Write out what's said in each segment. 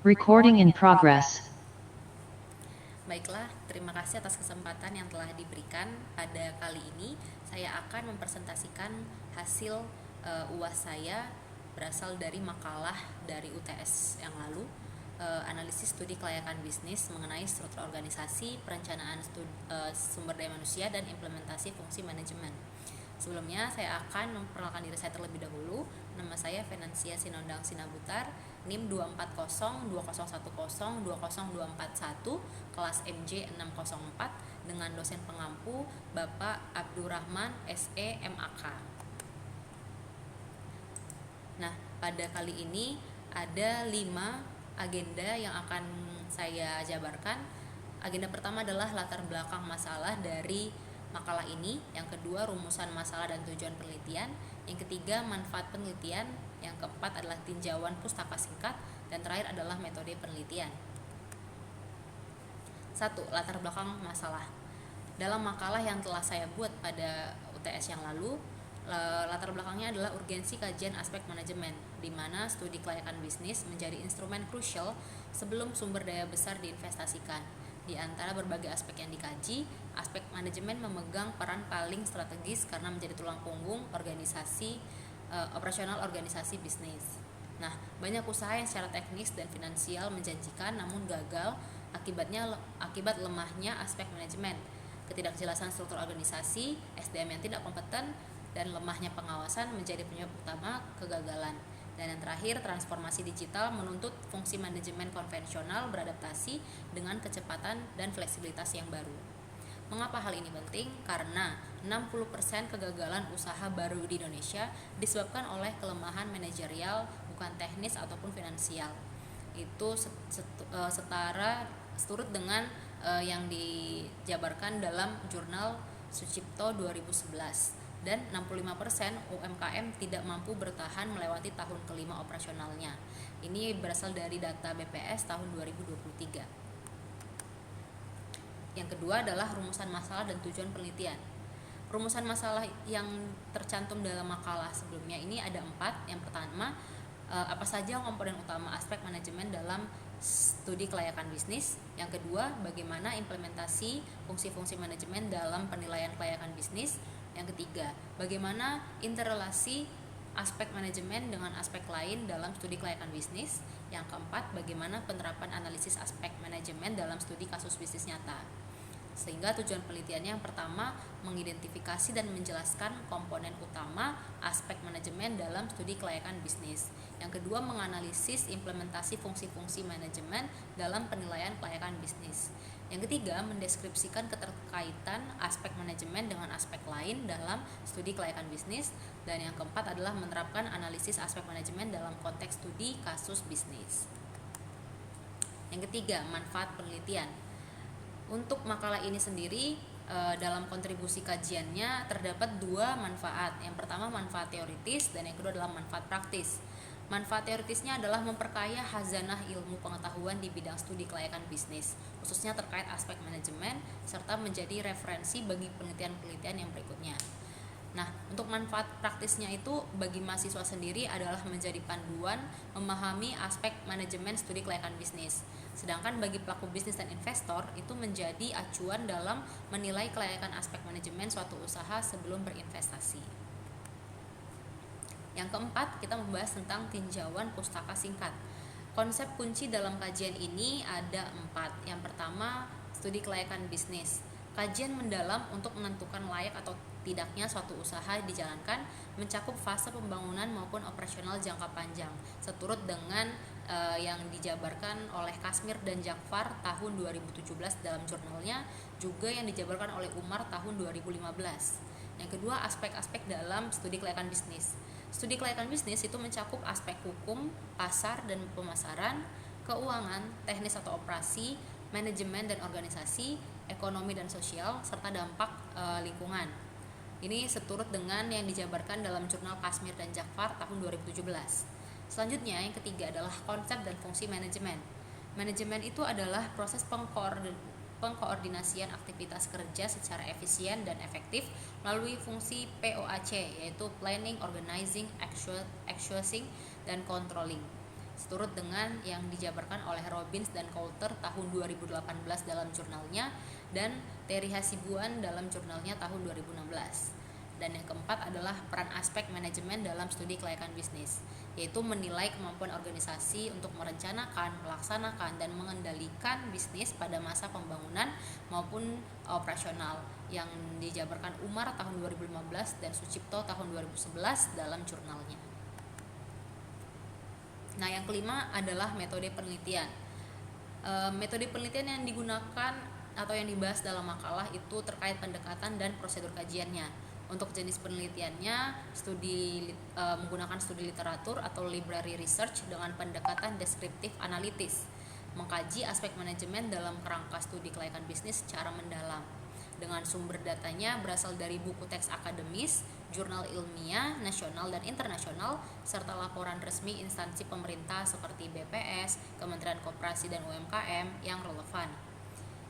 Recording in progress. Baiklah, terima kasih atas kesempatan yang telah diberikan. Pada kali ini, saya akan mempresentasikan hasil UAS saya berasal dari makalah dari UTS yang lalu, analisis studi kelayakan bisnis mengenai struktur organisasi, perencanaan sumber daya manusia, dan implementasi fungsi manajemen. Sebelumnya, saya akan memperkenalkan diri saya terlebih dahulu. Nama saya Venansia Sinondang Sinabutar, NIM 2402010200241, kelas MJ 604, dengan dosen pengampu Bapak Abdurrahman SE MAK. Nah, pada kali ini ada 5 agenda yang akan saya jabarkan. Agenda pertama adalah latar belakang masalah dari makalah ini, yang kedua rumusan masalah dan tujuan penelitian, yang ketiga manfaat penelitian, yang keempat adalah tinjauan pustaka singkat, dan terakhir adalah metode penelitian. 1. Latar belakang masalah. Dalam makalah yang telah saya buat pada UTS yang lalu, latar belakangnya adalah urgensi kajian aspek manajemen, di mana studi kelayakan bisnis menjadi instrumen krusial sebelum sumber daya besar diinvestasikan. Di antara berbagai aspek yang dikaji, aspek manajemen memegang peran paling strategis karena menjadi tulang punggung operasional organisasi bisnis. Nah, banyak usaha yang secara teknis dan finansial menjanjikan namun gagal akibat lemahnya aspek manajemen, ketidakjelasan struktur organisasi, SDM yang tidak kompeten, dan lemahnya pengawasan menjadi penyebab utama kegagalan. Dan yang terakhir, transformasi digital menuntut fungsi manajemen konvensional beradaptasi dengan kecepatan dan fleksibilitas yang baru. Mengapa hal ini penting? Karena 60% kegagalan usaha baru di Indonesia disebabkan oleh kelemahan manajerial, bukan teknis ataupun finansial. Itu seturut dengan yang dijabarkan dalam jurnal Sucipto 2011. Dan 65% UMKM tidak mampu bertahan melewati tahun kelima operasionalnya. Ini berasal dari data BPS tahun 2023. Yang kedua adalah rumusan masalah dan tujuan penelitian. Rumusan masalah yang tercantum dalam makalah sebelumnya ini ada 4. Yang pertama, apa saja komponen utama aspek manajemen dalam studi kelayakan bisnis. Yang kedua, bagaimana implementasi fungsi-fungsi manajemen dalam penilaian kelayakan bisnis. Yang ketiga, bagaimana interrelasi aspek manajemen dengan aspek lain dalam studi kelayakan bisnis. Yang keempat, bagaimana penerapan analisis aspek manajemen dalam studi kasus bisnis nyata. Sehingga tujuan penelitiannya yang pertama, mengidentifikasi dan menjelaskan komponen utama aspek manajemen dalam studi kelayakan bisnis. Yang kedua, menganalisis implementasi fungsi-fungsi manajemen dalam penilaian kelayakan bisnis. Yang ketiga, mendeskripsikan keterkaitan aspek manajemen dengan aspek lain dalam studi kelayakan bisnis. Dan yang keempat adalah menerapkan analisis aspek manajemen dalam konteks studi kasus bisnis. Yang ketiga, manfaat penelitian. Untuk makalah ini sendiri, dalam kontribusi kajiannya terdapat 2 manfaat. Yang pertama manfaat teoritis dan yang kedua adalah manfaat praktis. Manfaat teoritisnya adalah memperkaya khazanah ilmu pengetahuan di bidang studi kelayakan bisnis, khususnya terkait aspek manajemen, serta menjadi referensi bagi penelitian-penelitian yang berikutnya. Nah, untuk manfaat praktisnya itu bagi mahasiswa sendiri adalah menjadi panduan memahami aspek manajemen studi kelayakan bisnis. Sedangkan bagi pelaku bisnis dan investor itu menjadi acuan dalam menilai kelayakan aspek manajemen suatu usaha sebelum berinvestasi. Yang keempat, kita membahas tentang tinjauan pustaka singkat. Konsep kunci dalam kajian ini ada 4. Yang pertama, studi kelayakan bisnis. Kajian mendalam untuk menentukan layak atau tidaknya suatu usaha dijalankan, mencakup fase pembangunan maupun operasional jangka panjang, seturut dengan yang dijabarkan oleh Kasmir dan Jakfar tahun 2017 dalam jurnalnya, juga yang dijabarkan oleh Umar tahun 2015. Yang kedua, aspek-aspek dalam studi kelayakan bisnis. Studi kelayakan bisnis itu mencakup aspek hukum, pasar dan pemasaran, keuangan, teknis atau operasi, manajemen dan organisasi, ekonomi dan sosial, serta dampak lingkungan. Ini seturut dengan yang dijabarkan dalam jurnal Kasmir dan Jakfar tahun 2017. Selanjutnya, yang ketiga adalah konsep dan fungsi manajemen. Manajemen itu adalah proses pengkoordinasian aktivitas kerja secara efisien dan efektif melalui fungsi POAC, yaitu Planning, Organizing, Actuating, dan Controlling. seturut dengan yang dijabarkan oleh Robbins dan Coulter tahun 2018 dalam jurnalnya dan Terry Hasibuan dalam jurnalnya tahun 2016. Dan yang keempat adalah peran aspek manajemen dalam studi kelayakan bisnis, yaitu menilai kemampuan organisasi untuk merencanakan, melaksanakan, dan mengendalikan bisnis pada masa pembangunan maupun operasional, yang dijabarkan Umar tahun 2015 dan Sucipto tahun 2011 dalam jurnalnya. Nah, yang kelima adalah metode penelitian. Metode penelitian yang digunakan atau yang dibahas dalam makalah itu terkait pendekatan dan prosedur kajiannya. Untuk jenis penelitiannya, menggunakan studi literatur atau library research dengan pendekatan deskriptif analitis, mengkaji aspek manajemen dalam kerangka studi kelayakan bisnis secara mendalam. Dengan sumber datanya berasal dari buku teks akademis, jurnal ilmiah nasional dan internasional, serta laporan resmi instansi pemerintah seperti BPS, Kementerian Koperasi dan UMKM yang relevan.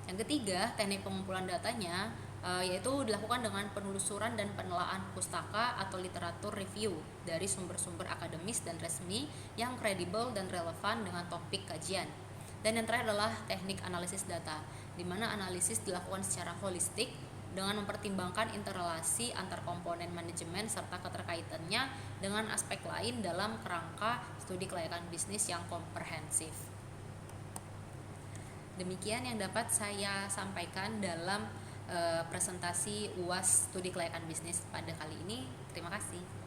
Yang ketiga, teknik pengumpulan datanya yaitu dilakukan dengan penelusuran dan penelaan pustaka atau literatur review dari sumber-sumber akademis dan resmi yang kredibel dan relevan dengan topik kajian. Dan yang terakhir adalah teknik analisis data, di mana analisis dilakukan secara holistik dengan mempertimbangkan interrelasi antar komponen manajemen serta keterkaitannya dengan aspek lain dalam kerangka studi kelayakan bisnis yang komprehensif. Demikian yang dapat saya sampaikan dalam presentasi UAS Studi Kelayakan Bisnis pada kali ini. Terima kasih.